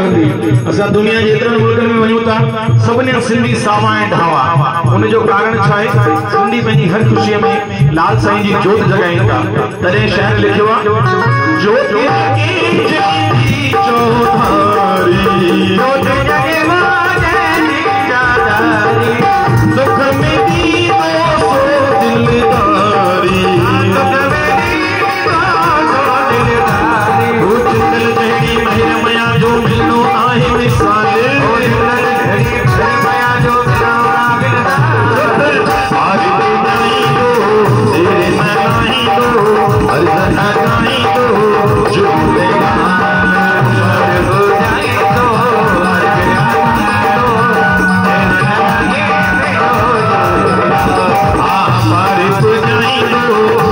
रहंदी। असां दुनिया जे एतिरनि मुल्कनि में वञूं था, सभिनी सिंधी सावा ऐं ढावा। उन जो कारण छा आहे? सिंधी पंहिंजी हर ख़ुशीअ में लाल साईं जी जोत जॻाइनि था। तॾहिं शाइर लिखियो आहे, जोत की जयंती चौधारी, जोत जगे दुख में दी दो दिलदारी, दुख में दी दो दिलदारी, वो जिंदल जहरी मेरे मया जो मिलनो आहे मिसाल, वो जिंदल जहरी मेरे मया जो मिलनो आहे मिसाल। आज दे नहीं दो तेरे मैं नहीं दो, हर तरह नहीं दो जो देगा हो जाए तो हमारे तो नहीं दो